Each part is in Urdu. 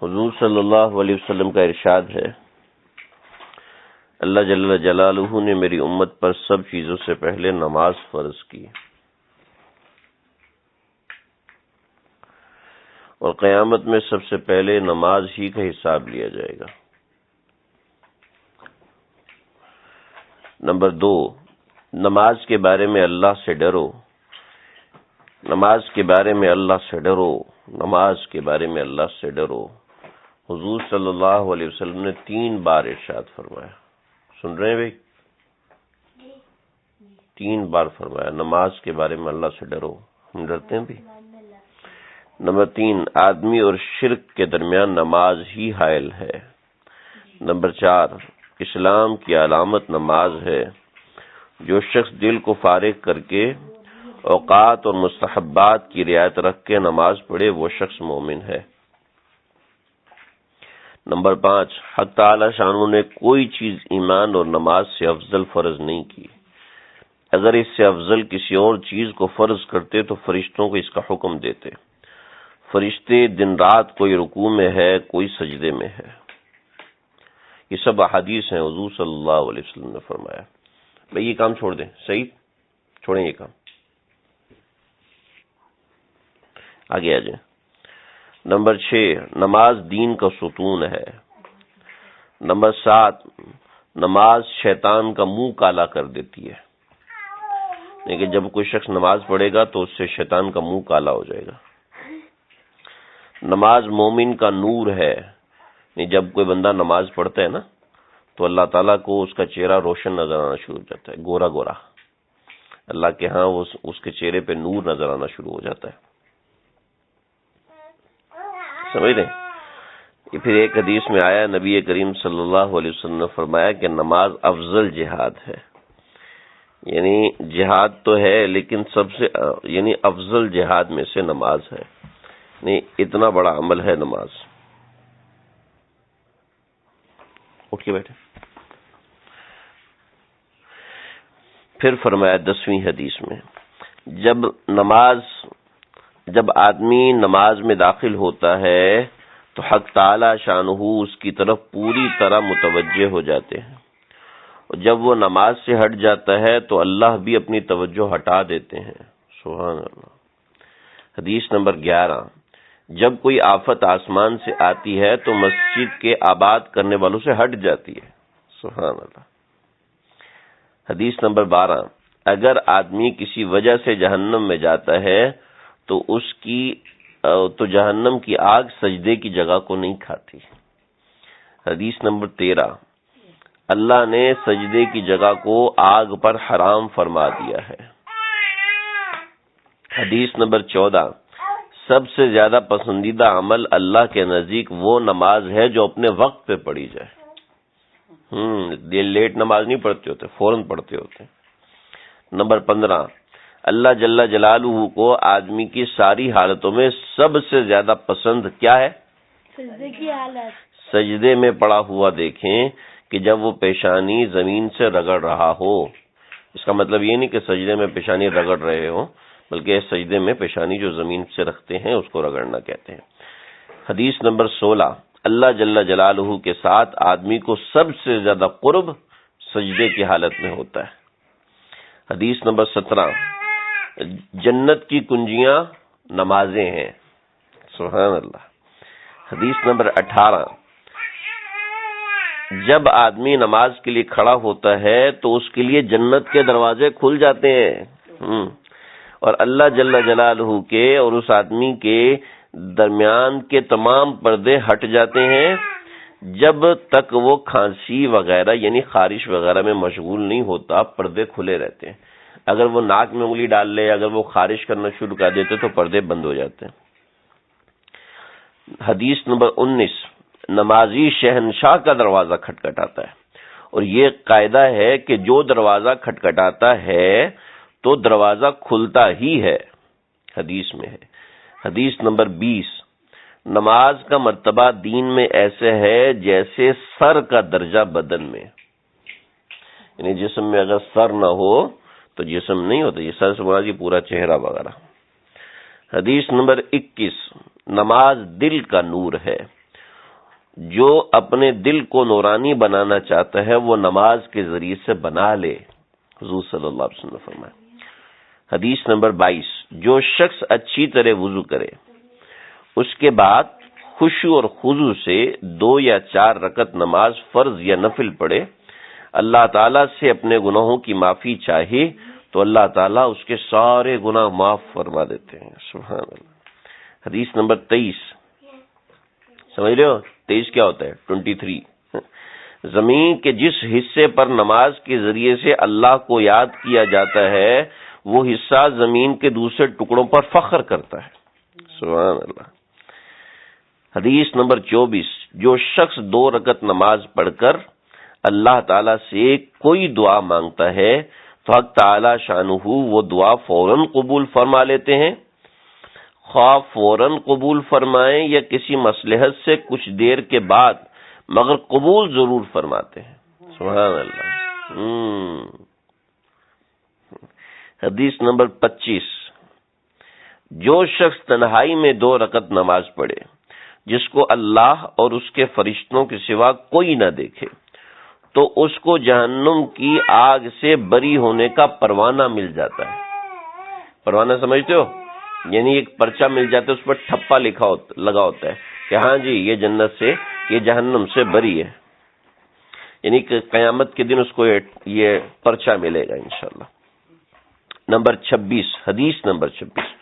حضور صلی اللہ علیہ وسلم کا ارشاد ہے، اللہ جل جلالہ نے میری امت پر سب چیزوں سے پہلے نماز فرض کی اور قیامت میں سب سے پہلے نماز ہی کا حساب لیا جائے گا۔ نمبر 2، نماز کے بارے میں اللہ سے ڈرو، نماز کے بارے میں اللہ سے ڈرو، نماز کے بارے میں اللہ سے ڈرو۔ حضور صلی اللہ علیہ وسلم نے 3 بار ارشاد فرمایا، سن رہے ہیں بھائی؟ 3 بار فرمایا نماز کے بارے میں اللہ سے ڈرو۔ ہم ڈرتے ہیں بھی؟ نمبر 3، آدمی اور شرک کے درمیان نماز ہی حائل ہے۔ نمبر 4، اسلام کی علامت نماز ہے۔ جو شخص دل کو فارغ کر کے اوقات اور مستحبات کی رعایت رکھ کے نماز پڑھے وہ شخص مومن ہے۔ نمبر 5، حق تعالی شانہ نے کوئی چیز ایمان اور نماز سے افضل فرض نہیں کی۔ اگر اس سے افضل کسی اور چیز کو فرض کرتے تو فرشتوں کو اس کا حکم دیتے۔ فرشتے دن رات کوئی رکوع میں ہے، کوئی سجدے میں ہے۔ یہ سب احادیث ہیں، حضور صلی اللہ علیہ وسلم نے فرمایا۔ بھئی یہ کام چھوڑ دیں، صحیح چھوڑیں یہ کام، آگے آ جائیں۔ نمبر 6، نماز دین کا ستون ہے۔ نمبر 7، نماز شیطان کا منہ کالا کر دیتی ہے، لیکن جب کوئی شخص نماز پڑھے گا تو اس سے شیطان کا منہ کالا ہو جائے گا۔ نماز مومن کا نور ہے، جب کوئی بندہ نماز پڑھتا ہے نا تو اللہ تعالیٰ کو اس کا چہرہ روشن نظر آنا شروع ہو جاتا ہے، گورا گورا۔ اللہ کے ہاں اس کے چہرے پہ نور نظر آنا شروع ہو جاتا ہے، سمجھ رہے ہیں؟ پھر ایک حدیث میں آیا، نبی کریم صلی اللہ علیہ وسلم نے فرمایا کہ نماز افضل جہاد ہے۔ یعنی جہاد تو ہے لیکن سب سے افضل جہاد میں سے نماز ہے، یعنی اتنا بڑا عمل ہے نماز۔ اٹھ کے بیٹھے۔ پھر فرمایا 10ویں حدیث میں، جب آدمی نماز میں داخل ہوتا ہے تو حق تعالی شانہ اس کی طرف پوری طرح متوجہ ہو جاتے ہیں، اور جب وہ نماز سے ہٹ جاتا ہے تو اللہ بھی اپنی توجہ ہٹا دیتے ہیں۔ سبحان اللہ۔ حدیث نمبر 11، جب کوئی آفت آسمان سے آتی ہے تو مسجد کے آباد کرنے والوں سے ہٹ جاتی ہے۔ سبحان اللہ۔ حدیث نمبر 12، اگر آدمی کسی وجہ سے جہنم میں جاتا ہے تو جہنم کی آگ سجدے کی جگہ کو نہیں کھاتی۔ حدیث نمبر 13، اللہ نے سجدے کی جگہ کو آگ پر حرام فرما دیا ہے۔ حدیث نمبر 14، سب سے زیادہ پسندیدہ عمل اللہ کے نزدیک وہ نماز ہے جو اپنے وقت پہ پڑھی جائے۔ لیٹ نماز نہیں پڑھتے ہوتے، فوراً پڑھتے ہوتے۔ نمبر 15، اللہ جل جلالہ کو آدمی کی ساری حالتوں میں سب سے زیادہ پسند کیا ہے؟ سجدے کی حالت۔ سجدے میں پڑا ہوا دیکھیں کہ جب وہ پیشانی زمین سے رگڑ رہا ہو، اس کا مطلب یہ نہیں کہ سجدے میں پیشانی رگڑ رہے ہو، بلکہ سجدے میں پیشانی جو زمین سے رکھتے ہیں اس کو رگڑنا کہتے ہیں۔ حدیث نمبر 16، اللہ جل جلالہ کے ساتھ آدمی کو سب سے زیادہ قرب سجدے کی حالت میں ہوتا ہے۔ حدیث نمبر 17، جنت کی کنجیاں نمازیں ہیں۔ سبحان اللہ۔ حدیث نمبر 18، جب آدمی نماز کے لیے کھڑا ہوتا ہے تو اس کے لیے جنت کے دروازے کھل جاتے ہیں، اور اللہ جل جلالہ کے اور اس آدمی کے درمیان کے تمام پردے ہٹ جاتے ہیں جب تک وہ کھانسی وغیرہ یعنی خارش وغیرہ میں مشغول نہیں ہوتا، پردے کھلے رہتے ہیں۔ اگر وہ ناک میں انگلی ڈال لے، اگر وہ خارش کرنا شروع کر دیتے تو پردے بند ہو جاتے ہیں۔ حدیث نمبر 19، نمازی شہنشاہ کا دروازہ کھٹکھٹاتا ہے، اور یہ قاعدہ ہے کہ جو دروازہ کھٹکھٹاتا ہے تو دروازہ کھلتا ہی ہے، حدیث میں ہے۔ حدیث نمبر 20، نماز کا مرتبہ دین میں ایسے ہے جیسے سر کا درجہ بدن میں، یعنی جسم میں اگر سر نہ ہو تو جسم نہیں ہوتا، یہ سر سے مراد پورا چہرہ وغیرہ۔ حدیث نمبر 21، نماز دل کا نور ہے، جو اپنے دل کو نورانی بنانا چاہتا ہے وہ نماز کے ذریعے سے بنا لے. حضور صلی اللہ علیہ وسلم نے فرمایا. حدیث نمبر 22. جو شخص اچھی طرح وضو کرے اس کے بعد خشوع اور خضوع سے 2 یا 4 رکعت نماز فرض یا نفل پڑھے، اللہ تعالیٰ سے اپنے گناہوں کی معافی چاہے تو اللہ تعالیٰ اس کے سارے گناہ معاف فرما دیتے ہیں. سبحان اللہ. حدیث نمبر 23. سمجھ رہے ہو 23 کیا ہوتا ہے؟ 23. زمین کے جس حصے پر نماز کے ذریعے سے اللہ کو یاد کیا جاتا ہے وہ حصہ زمین کے دوسرے ٹکڑوں پر فخر کرتا ہے. سبحان اللہ. حدیث نمبر 24. جو شخص 2 رکعت نماز پڑھ کر اللہ تعالیٰ سے کوئی دعا مانگتا ہے تو حق تعالیٰ شانہ وہ دعا فوراً قبول فرما لیتے ہیں، خواہ فوراً قبول فرمائیں یا کسی مصلحت سے کچھ دیر کے بعد، مگر قبول ضرور فرماتے ہیں. سبحان اللہ. حدیث نمبر 25. جو شخص تنہائی میں 2 رکعت نماز پڑھے جس کو اللہ اور اس کے فرشتوں کے سوا کوئی نہ دیکھے تو اس کو جہنم کی آگ سے بری ہونے کا پروانہ مل جاتا ہے. پروانہ سمجھتے ہو؟ یعنی ایک پرچہ مل جاتا ہے، اس پر ٹھپا لگا ہوتا ہے کہ ہاں جی یہ جنت سے، یہ جہنم سے بری ہے. یعنی کہ قیامت کے دن اس کو یہ پرچہ ملے گا انشاءاللہ. نمبر 26. حدیث نمبر 26.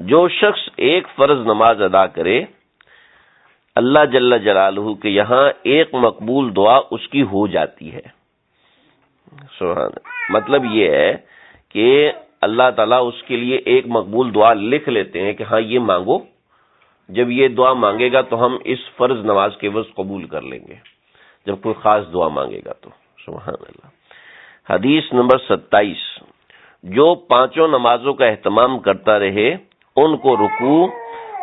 جو شخص ایک فرض نماز ادا کرے اللہ جل جلالہ کے یہاں ایک مقبول دعا اس کی ہو جاتی ہے. سبحان اللہ. مطلب یہ ہے کہ اللہ تعالیٰ اس کے لیے ایک مقبول دعا لکھ لیتے ہیں کہ ہاں یہ مانگو، جب یہ دعا مانگے گا تو ہم اس فرض نماز کے عوض قبول کر لیں گے، جب کوئی خاص دعا مانگے گا تو. سبحان اللہ. حدیث نمبر 27. جو 5 نمازوں کا اہتمام کرتا رہے ان کو رکوع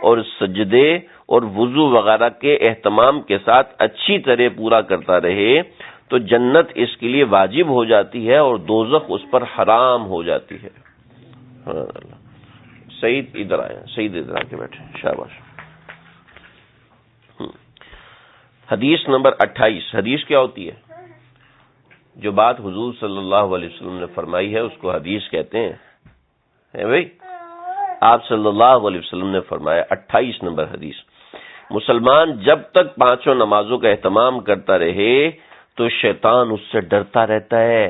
اور سجدے اور وضو وغیرہ کے اہتمام کے ساتھ اچھی طرح پورا کرتا رہے تو جنت اس کے لیے واجب ہو جاتی ہے اور دوزخ اس پر حرام ہو جاتی ہے. سعید ادھر آئے، سعید ادھر آ کے بیٹھے، شاباش. حدیث نمبر 28. حدیث کیا ہوتی ہے؟ جو بات حضور صلی اللہ علیہ وسلم نے فرمائی ہے اس کو حدیث کہتے ہیں. بھائی آپ صلی اللہ علیہ وسلم نے فرمایا. 28 نمبر حدیث. مسلمان جب تک 5 نمازوں کا اہتمام کرتا رہے تو شیطان اس سے ڈرتا رہتا ہے،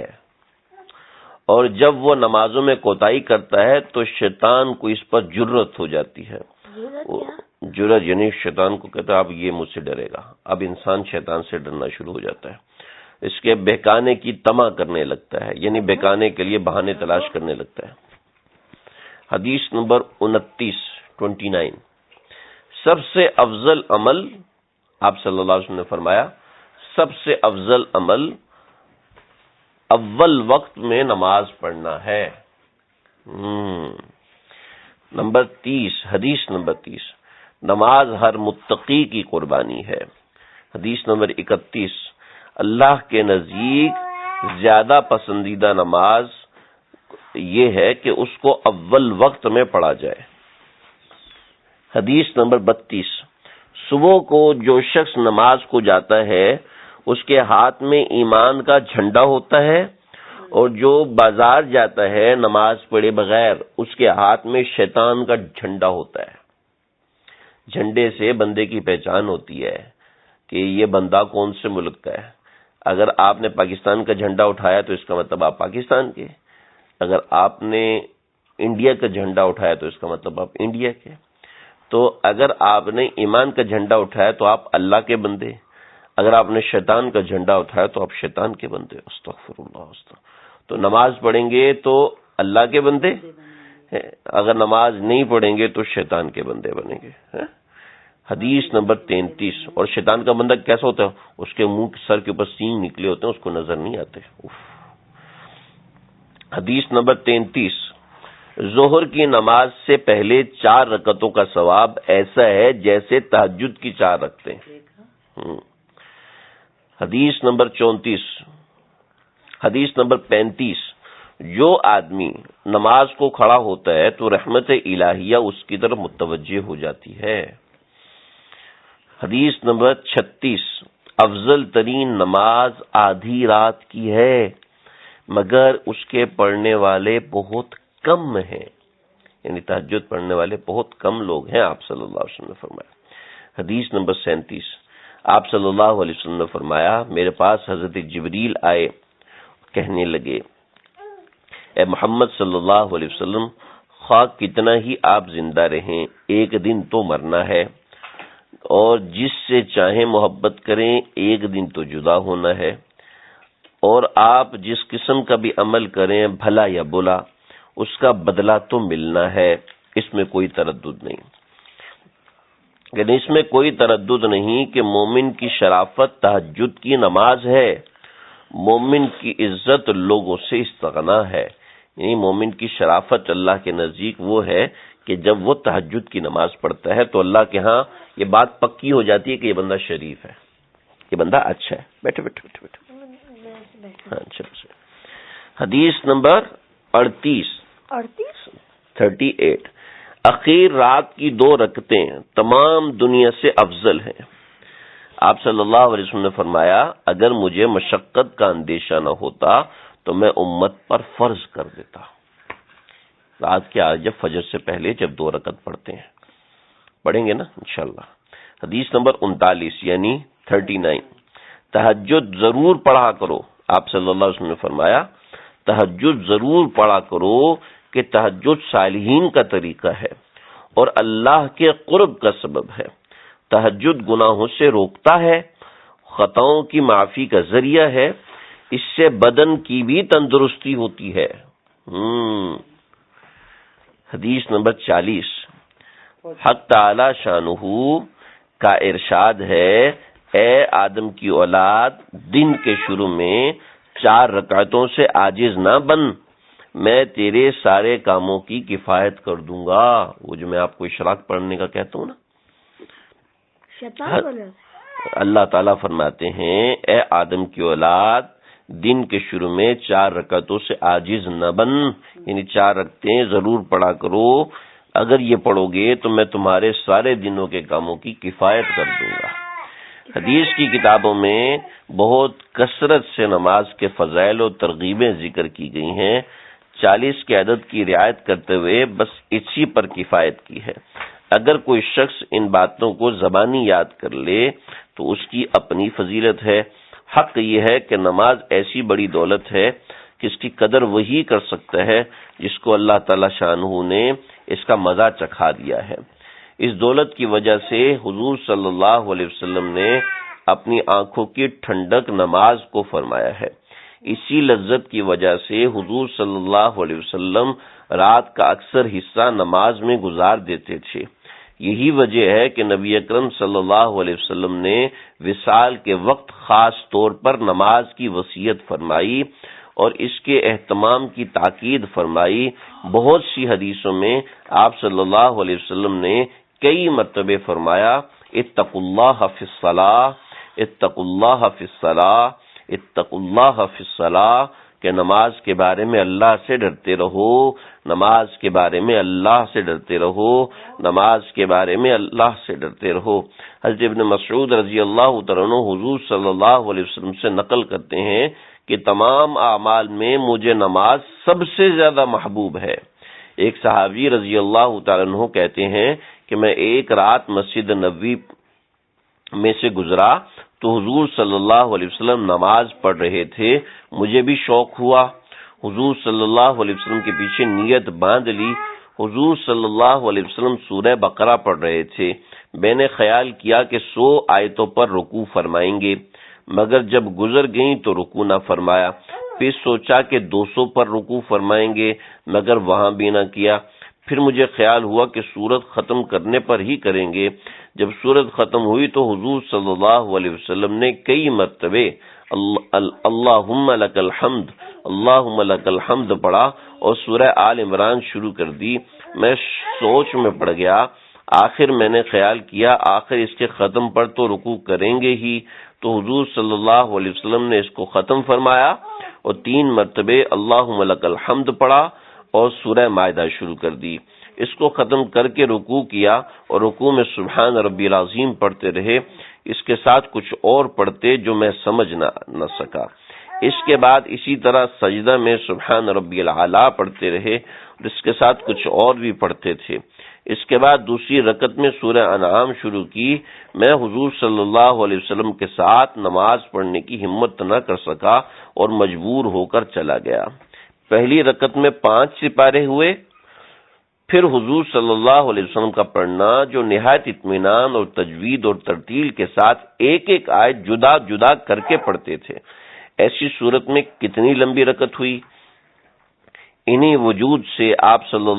اور جب وہ نمازوں میں کوتاہی کرتا ہے تو شیطان کو اس پر جرت ہو جاتی ہے. جرت یعنی شیطان کو کہتا ہے اب یہ مجھ سے ڈرے گا. اب انسان شیطان سے ڈرنا شروع ہو جاتا ہے، اس کے بہکانے کی طمع کرنے لگتا ہے، یعنی بہکانے کے لیے بہانے تلاش کرنے لگتا ہے. حدیث نمبر 29. سب سے افضل عمل، آپ صلی اللہ علیہ وسلم نے فرمایا سب سے افضل عمل اول وقت میں نماز پڑھنا ہے. نمبر 30. حدیث نمبر 30. نماز ہر متقی کی قربانی ہے. حدیث نمبر 31. اللہ کے نزدیک زیادہ پسندیدہ نماز یہ ہے کہ اس کو اول وقت میں پڑھا جائے. حدیث نمبر 32. صبح کو جو شخص نماز کو جاتا ہے اس کے ہاتھ میں ایمان کا جھنڈا ہوتا ہے، اور جو بازار جاتا ہے نماز پڑھے بغیر اس کے ہاتھ میں شیطان کا جھنڈا ہوتا ہے. جھنڈے سے بندے کی پہچان ہوتی ہے کہ یہ بندہ کون سے ملک کا ہے. اگر آپ نے پاکستان کا جھنڈا اٹھایا تو اس کا مطلب آپ پاکستان کے، اگر آپ نے انڈیا کا جھنڈا اٹھایا تو اس کا مطلب آپ انڈیا کے. تو اگر آپ نے ایمان کا جھنڈا اٹھایا تو آپ اللہ کے بندے، اگر آپ نے شیطان کا جھنڈا اٹھایا تو آپ شیطان کے بندے. استغفر اللہ. تو نماز پڑھیں گے تو اللہ کے بندے، اگر نماز نہیں پڑھیں گے تو شیطان کے بندے بنیں گے. حدیث نمبر 33. اور شیطان کا بندہ کیسا ہوتا ہے؟ اس کے منہ سر کے اوپر سینگ نکلے ہوتے ہیں، اس کو نظر نہیں آتے. حدیث نمبر 33. ظہر کی نماز سے پہلے 4 رکعتوں کا ثواب ایسا ہے جیسے تہجد کی 4 رکعتیں. حدیث نمبر 34. حدیث نمبر 35. جو آدمی نماز کو کھڑا ہوتا ہے تو رحمت الہیہ اس کی طرف متوجہ ہو جاتی ہے. حدیث نمبر 36، افضل ترین نماز آدھی رات کی ہے مگر اس کے پڑھنے والے بہت کم ہیں، یعنی تہجد پڑھنے والے بہت کم لوگ ہیں، آپ صلی اللہ علیہ وسلم نے فرمایا۔ حدیث نمبر 37، آپ صلی اللہ علیہ وسلم نے فرمایا، میرے پاس حضرت جبریل آئے، کہنے لگے، اے محمد صلی اللہ علیہ وسلم، خواہ کتنا ہی آپ زندہ رہیں، ایک دن تو مرنا ہے، اور جس سے چاہیں محبت کریں، ایک دن تو جدا ہونا ہے، اور آپ جس قسم کا بھی عمل کریں، بھلا یا بلا، اس کا بدلہ تو ملنا ہے، اس میں کوئی تردد نہیں۔ یعنی اس میں کوئی تردد نہیں کہ مومن کی شرافت تہجد کی نماز ہے، مومن کی عزت لوگوں سے استغنا ہے، یعنی مومن کی شرافت اللہ کے نزدیک وہ ہے کہ جب وہ تہجد کی نماز پڑھتا ہے تو اللہ کے ہاں یہ بات پکی ہو جاتی ہے کہ یہ بندہ شریف ہے، یہ بندہ اچھا ہے۔ بیٹھو بیٹھو بیٹھو بیٹھو، ہاں چلو۔ حدیث نمبر 38، اخیر رات کی 2 رکعتیں تمام دنیا سے افضل ہیں۔ آپ صلی اللہ علیہ وسلم نے فرمایا، اگر مجھے مشقت کا اندیشہ نہ ہوتا تو میں امت پر فرض کر دیتا۔ رات کے جب فجر سے پہلے جب 2 رکعت پڑھتے ہیں، پڑھیں گے نا انشاءاللہ۔ حدیث نمبر 39 یعنی 39، تہجد ضرور پڑھا کرو، آپ صلی اللہ علیہ وسلم نے فرمایا تہجد ضرور پڑھا کرو کہ تہجد صالحین کا طریقہ ہے اور اللہ کے قرب کا سبب ہے۔ تہجد گناہوں سے روکتا ہے، خطاؤں کی معافی کا ذریعہ ہے، اس سے بدن کی بھی تندرستی ہوتی ہے۔ حدیث نمبر 40، حق تعالی شانہ کا ارشاد ہے، اے آدم کی اولاد، دن کے شروع میں 4 رکعتوں سے عاجز نہ بن، میں تیرے سارے کاموں کی کفایت کر دوں گا۔ وہ جو میں آپ کو اشراق پڑھنے کا کہتا ہوں نا، اللہ تعالیٰ فرماتے ہیں، اے آدم کی اولاد، دن کے شروع میں 4 رکعتوں سے عاجز نہ بن، یعنی 4 رکعتیں ضرور پڑھا کرو، اگر یہ پڑھو گے تو میں تمہارے سارے دنوں کے کاموں کی کفایت کر دوں گا۔ حدیث کی کتابوں میں بہت کثرت سے نماز کے فضائل و ترغیبیں ذکر کی گئی ہیں، 40 کے عدد کی رعایت کرتے ہوئے بس اسی پر کفایت کی ہے۔ اگر کوئی شخص ان باتوں کو زبانی یاد کر لے تو اس کی اپنی فضیلت ہے۔ حق یہ ہے کہ نماز ایسی بڑی دولت ہے کہ اس کی قدر وہی کر سکتا ہے جس کو اللہ تعالی شانہ نے اس کا مزہ چکھا دیا ہے۔ اس دولت کی وجہ سے حضور صلی اللہ علیہ وسلم نے اپنی آنکھوں کی ٹھنڈک نماز کو فرمایا ہے۔ اسی لذت کی وجہ سے حضور صلی اللہ علیہ وسلم رات کا اکثر حصہ نماز میں گزار دیتے تھے۔ یہی وجہ ہے کہ نبی اکرم صلی اللہ علیہ وسلم نے وصال کے وقت خاص طور پر نماز کی وصیت فرمائی اور اس کے اہتمام کی تاکید فرمائی۔ بہت سی حدیثوں میں آپ صلی اللہ علیہ وسلم نے کئی مرتبہ فرمایا، اتقوا اللہ فی الصلاۃ، اتقوا اللہ فی الصلاۃ، اتقوا اللہ فی الصلاۃ، کہ نماز کے بارے میں اللہ سے ڈرتے رہو، نماز کے بارے میں اللہ سے ڈرتے رہو، نماز کے بارے میں اللہ سے ڈرتے رہو۔ حضرت ابن مسعود رضی اللہ تعالیٰ عنہ حضور صلی اللہ علیہ وسلم سے نقل کرتے ہیں کہ تمام اعمال میں مجھے نماز سب سے زیادہ محبوب ہے۔ ایک صحابی رضی اللہ تعالیٰ عنہ کہتے ہیں کہ میں ایک رات مسجد نبوی میں سے گزرا تو حضور صلی اللہ علیہ وسلم نماز پڑھ رہے تھے، مجھے بھی شوق ہوا، حضور صلی اللہ علیہ وسلم کے پیچھے نیت باندھ لی۔ حضور صلی اللہ علیہ وسلم سورہ بقرہ پڑھ رہے تھے، میں نے خیال کیا کہ 100 آیتوں پر رکوع فرمائیں گے، مگر جب گزر گئیں تو رکوع نہ فرمایا، پھر سوچا کہ 200 پر رکوع فرمائیں گے، مگر وہاں بھی نہ کیا۔ پھر مجھے خیال ہوا کہ سورت ختم کرنے پر ہی کریں گے۔ جب سورت ختم ہوئی تو حضور صلی اللہ علیہ وسلم نے کئی مرتبے اللہم لک الحمد، اللہم لک الحمد پڑھا اور سورہ آل عمران شروع کر دی۔ میں سوچ میں پڑ گیا، آخر میں نے خیال کیا آخر اس کے ختم پر تو رکوع کریں گے ہی، تو حضور صلی اللہ علیہ وسلم نے اس کو ختم فرمایا اور 3 مرتبے اللہم لک الحمد پڑھا اور سورہ مائدہ شروع کر دی۔ اس کو ختم کر کے رکوع کیا اور رکوع میں سبحان ربی العظیم پڑھتے رہے، اس کے ساتھ کچھ اور پڑھتے جو میں سمجھ نہ سکا۔ اس کے بعد اسی طرح سجدہ میں سبحان ربی الاعلیٰ پڑھتے رہے اور اس کے ساتھ کچھ اور بھی پڑھتے تھے۔ اس کے بعد دوسری رکعت میں سورہ انعام شروع کی۔ میں حضور صلی اللہ علیہ وسلم کے ساتھ نماز پڑھنے کی ہمت نہ کر سکا اور مجبور ہو کر چلا گیا۔ پہلی رکعت میں 5 سپارے ہوئے، پھر حضور صلی اللہ علیہ وسلم کا پڑھنا جو نہایت اطمینان اور تجوید اور ترتیل کے ساتھ ایک ایک آیت جدا جدا کر کے پڑھتے تھے۔ ایسی صورت میں کتنی لمبی رکعت ہوئی؟ انہی وجوہ سے آپ صلی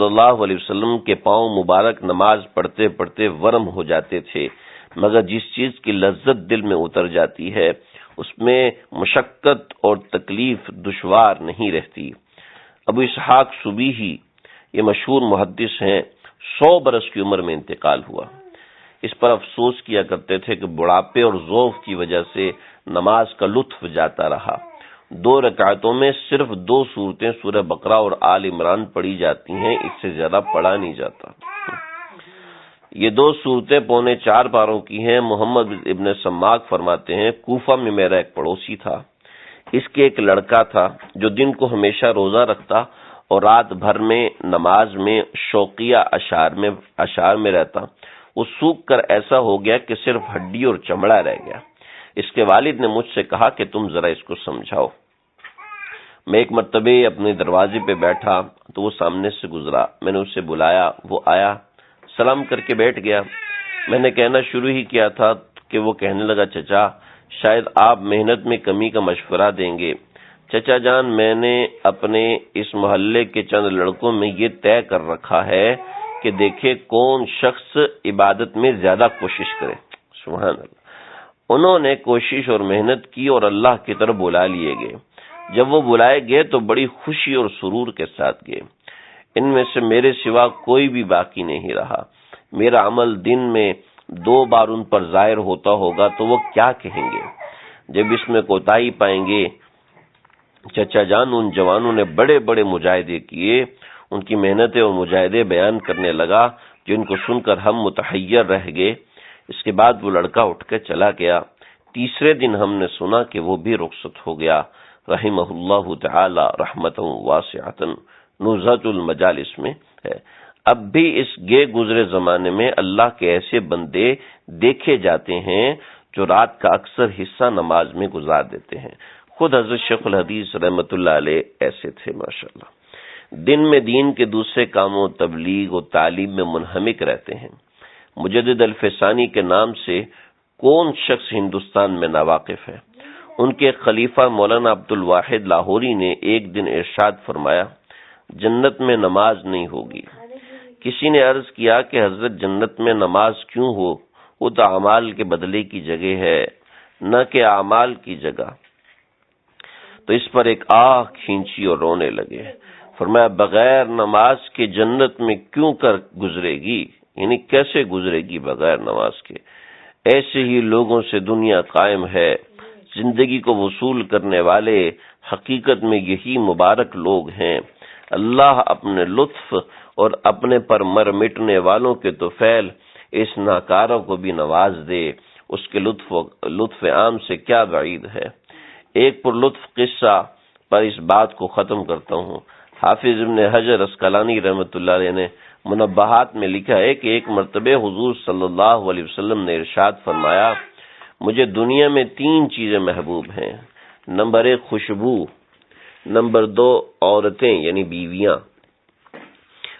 اللہ علیہ وسلم کے پاؤں مبارک نماز پڑھتے پڑھتے ورم ہو جاتے تھے، مگر جس چیز کی لذت دل میں اتر جاتی ہے اس میں مشقت اور تکلیف دشوار نہیں رہتی۔ ابو اسحاق سبیہی یہ مشہور محدث ہیں، 100 برس کی عمر میں انتقال ہوا۔ اس پر افسوس کیا کرتے تھے کہ بڑھاپے اور ضعف کی وجہ سے نماز کا لطف جاتا رہا۔ 2 رکعتوں میں صرف 2 صورتیں سورہ بقرہ اور آل عمران پڑھی جاتی ہیں، اس سے زیادہ پڑھا نہیں جاتا۔ یہ 2 صورتیں 3.25 پاروں کی ہیں۔ محمد ابن سماک فرماتے ہیں کوفہ میں میرا ایک پڑوسی تھا، اس کے ایک لڑکا تھا جو دن کو ہمیشہ روزہ رکھتا اور رات بھر میں نماز میں شوقیہ اشعار میں رہتا۔ وہ سوکھ کر ایسا ہو گیا کہ صرف ہڈی اور چمڑا رہ گیا۔ اس کے والد نے مجھ سے کہا کہ تم ذرا اس کو سمجھاؤ۔ میں ایک مرتبہ اپنے دروازے پہ بیٹھا تو وہ سامنے سے گزرا، میں نے اسے بلایا، وہ آیا، سلام کر کے بیٹھ گیا۔ میں نے کہنا شروع ہی کیا تھا کہ وہ کہنے لگا چچا شاید آپ محنت میں کمی کا مشورہ دیں گے۔ چچا جان میں نے اپنے اس محلے کے چند لڑکوں میں یہ طے کر رکھا ہے کہ دیکھے کون شخص عبادت میں زیادہ کوشش کرے۔ سبحان اللہ۔ انہوں نے کوشش اور محنت کی اور اللہ کی طرف بلا لیے گئے۔ جب وہ بلائے گئے تو بڑی خوشی اور سرور کے ساتھ گئے۔ ان میں سے میرے سوا کوئی بھی باقی نہیں رہا۔ میرا عمل دن میں 2 بار ان پر ظاہر ہوتا ہوگا تو وہ کیا کہیں گے؟ جب اس میں کوتاہی پائیں گے چچا جان ان جوانوں نے بڑے بڑے مجاہدے کیے، ان کی محنتیں اور مجاہدے بیان کرنے لگا جن کو سن کر ہم متحیر رہ گئے۔ اس کے بعد وہ لڑکا اٹھ کے چلا گیا۔ تیسرے دن ہم نے سنا کہ وہ بھی رخصت ہو گیا، رحمہ اللہ تعالی رحمتا واسعۃ، نزہۃ المجالس میں ہے۔ اب بھی اس گئے گزرے زمانے میں اللہ کے ایسے بندے دیکھے جاتے ہیں جو رات کا اکثر حصہ نماز میں گزار دیتے ہیں۔ خود حضرت شیخ الحدیث رحمۃ اللہ علیہ ایسے تھے ماشاءاللہ۔ دن میں دین کے دوسرے کاموں، تبلیغ و تعلیم میں منہمک رہتے ہیں۔ مجدد الفسانی کے نام سے کون شخص ہندوستان میں ناواقف ہے؟ ان کے خلیفہ مولانا عبد الواحد لاہوری نے ایک دن ارشاد فرمایا جنت میں نماز نہیں ہوگی۔ کسی نے عرض کیا کہ حضرت جنت میں نماز کیوں ہو؟ وہ تو اعمال کے بدلے کی جگہ ہے نہ کہ اعمال کی جگہ۔ تو اس پر ایک آہ کھینچی اور رونے لگے۔ فرمایا بغیر نماز کے جنت میں کیوں کر گزرے گی، یعنی کیسے گزرے گی بغیر نماز کے؟ ایسے ہی لوگوں سے دنیا قائم ہے۔ زندگی کو وصول کرنے والے حقیقت میں یہی مبارک لوگ ہیں۔ اللہ اپنے لطف اور اپنے پر مر مٹنے والوں کے طفیل اس ناکاروں کو بھی نواز دے، اس کے لطف عام سے کیا بعید ہے۔ ایک پر لطف قصہ پر اس بات کو ختم کرتا ہوں۔ حافظ ابن حجر اسقلانی رحمۃ اللہ علیہ نے منبہات میں لکھا ہے کہ ایک مرتبہ حضور صلی اللہ علیہ وسلم نے ارشاد فرمایا مجھے دنیا میں 3 چیزیں محبوب ہیں۔ نمبر 1 خوشبو، نمبر 2 عورتیں یعنی بیویاں،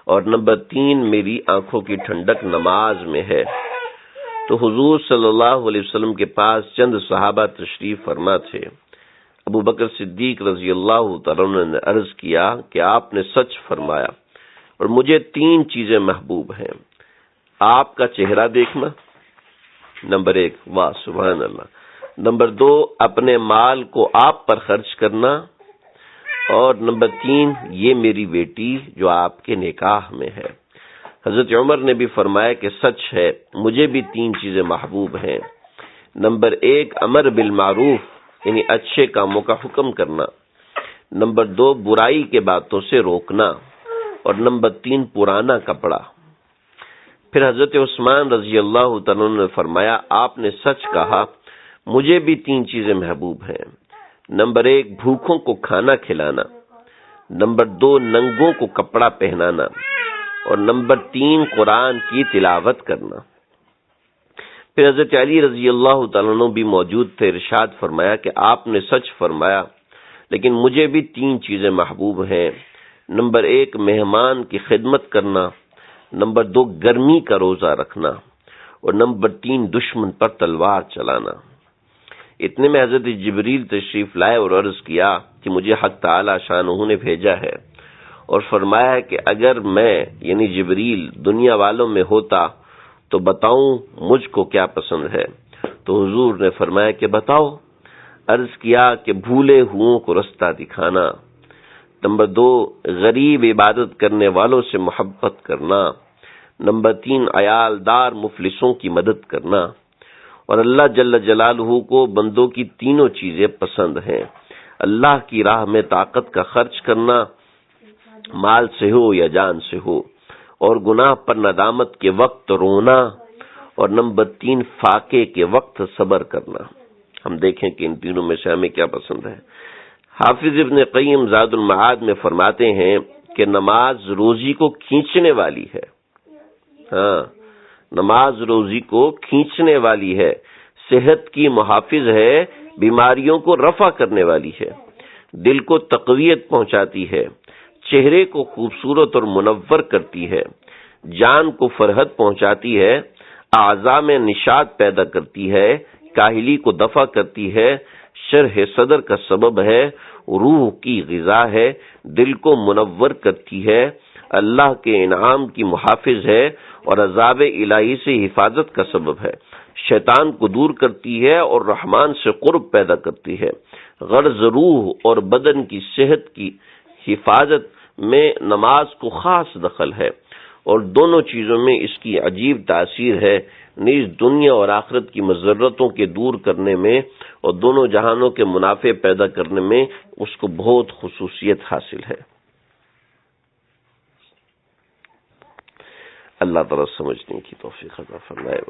اور نمبر 3 میری آنکھوں کی ٹھنڈک نماز میں ہے۔ تو حضور صلی اللہ علیہ وسلم کے پاس چند صحابہ تشریف فرما تھے۔ ابو بکر صدیق رضی اللہ تعالیٰ عنہ نے عرض کیا کہ آپ نے سچ فرمایا اور مجھے 3 چیزیں محبوب ہیں۔ آپ کا چہرہ دیکھنا، نمبر 1 واہ سبحان اللہ، نمبر 2 اپنے مال کو آپ پر خرچ کرنا، اور نمبر 3 یہ میری بیٹی جو آپ کے نکاح میں ہے۔ حضرت عمر نے بھی فرمایا کہ سچ ہے مجھے بھی 3 چیزیں محبوب ہیں۔ نمبر 1 امر بالمعروف یعنی اچھے کاموں کا حکم کرنا، نمبر 2 برائی کے باتوں سے روکنا، اور نمبر 3 پرانا کپڑا۔ پھر حضرت عثمان رضی اللہ تعالیٰ عنہ نے فرمایا آپ نے سچ کہا، مجھے بھی 3 چیزیں محبوب ہیں۔ نمبر 1 بھوکوں کو کھانا کھلانا، نمبر 2 ننگوں کو کپڑا پہنانا، اور نمبر 3 قرآن کی تلاوت کرنا۔ پھر حضرت علی رضی اللہ تعالیٰ عنہ بھی موجود تھے، ارشاد فرمایا کہ آپ نے سچ فرمایا، لیکن مجھے بھی 3 چیزیں محبوب ہیں۔ نمبر 1 مہمان کی خدمت کرنا، نمبر 2 گرمی کا روزہ رکھنا، اور نمبر 3 دشمن پر تلوار چلانا۔ اتنے میں حضرت جبریل تشریف لائے اور عرض کیا کہ مجھے حق تعالی شانہ نے بھیجا ہے اور فرمایا ہے کہ اگر میں یعنی جبریل دنیا والوں میں ہوتا تو بتاؤں مجھ کو کیا پسند ہے؟ تو حضور نے فرمایا کہ بتاؤ۔ عرض کیا کہ بھولے ہوں کو رستہ دکھانا، نمبر 2 غریب عبادت کرنے والوں سے محبت کرنا، نمبر 3 عیال دار مفلسوں کی مدد کرنا، اور اللہ جل جلالہ کو بندوں کی تینوں چیزیں پسند ہیں، اللہ کی راہ میں طاقت کا خرچ کرنا، مال سے ہو یا جان سے ہو، اور گناہ پر ندامت کے وقت رونا، اور نمبر 3 فاقے کے وقت صبر کرنا۔ ہم دیکھیں کہ ان تینوں میں سے ہمیں کیا پسند ہے۔ حافظ ابن قیم زاد المعاد میں فرماتے ہیں کہ نماز روزی کو کھینچنے والی ہے، ہاں نماز روزی کو کھینچنے والی ہے، صحت کی محافظ ہے، بیماریوں کو رفع کرنے والی ہے، دل کو تقویت پہنچاتی ہے، چہرے کو خوبصورت اور منور کرتی ہے، جان کو فرحت پہنچاتی ہے، اعضاء میں نشاط پیدا کرتی ہے، کاہلی کو دفع کرتی ہے، شرح صدر کا سبب ہے، روح کی غذا ہے، دل کو منور کرتی ہے، اللہ کے انعام کی محافظ ہے، اور عذاب الہی سے حفاظت کا سبب ہے، شیطان کو دور کرتی ہے اور رحمان سے قرب پیدا کرتی ہے۔ غرض روح اور بدن کی صحت کی حفاظت میں نماز کو خاص دخل ہے، اور دونوں چیزوں میں اس کی عجیب تاثیر ہے، نیز دنیا اور آخرت کی مضرتوں کے دور کرنے میں اور دونوں جہانوں کے منافع پیدا کرنے میں اس کو بہت خصوصیت حاصل ہے۔ اللہ تعالیٰ سمجھنے کی توفیق عطا فرمائے۔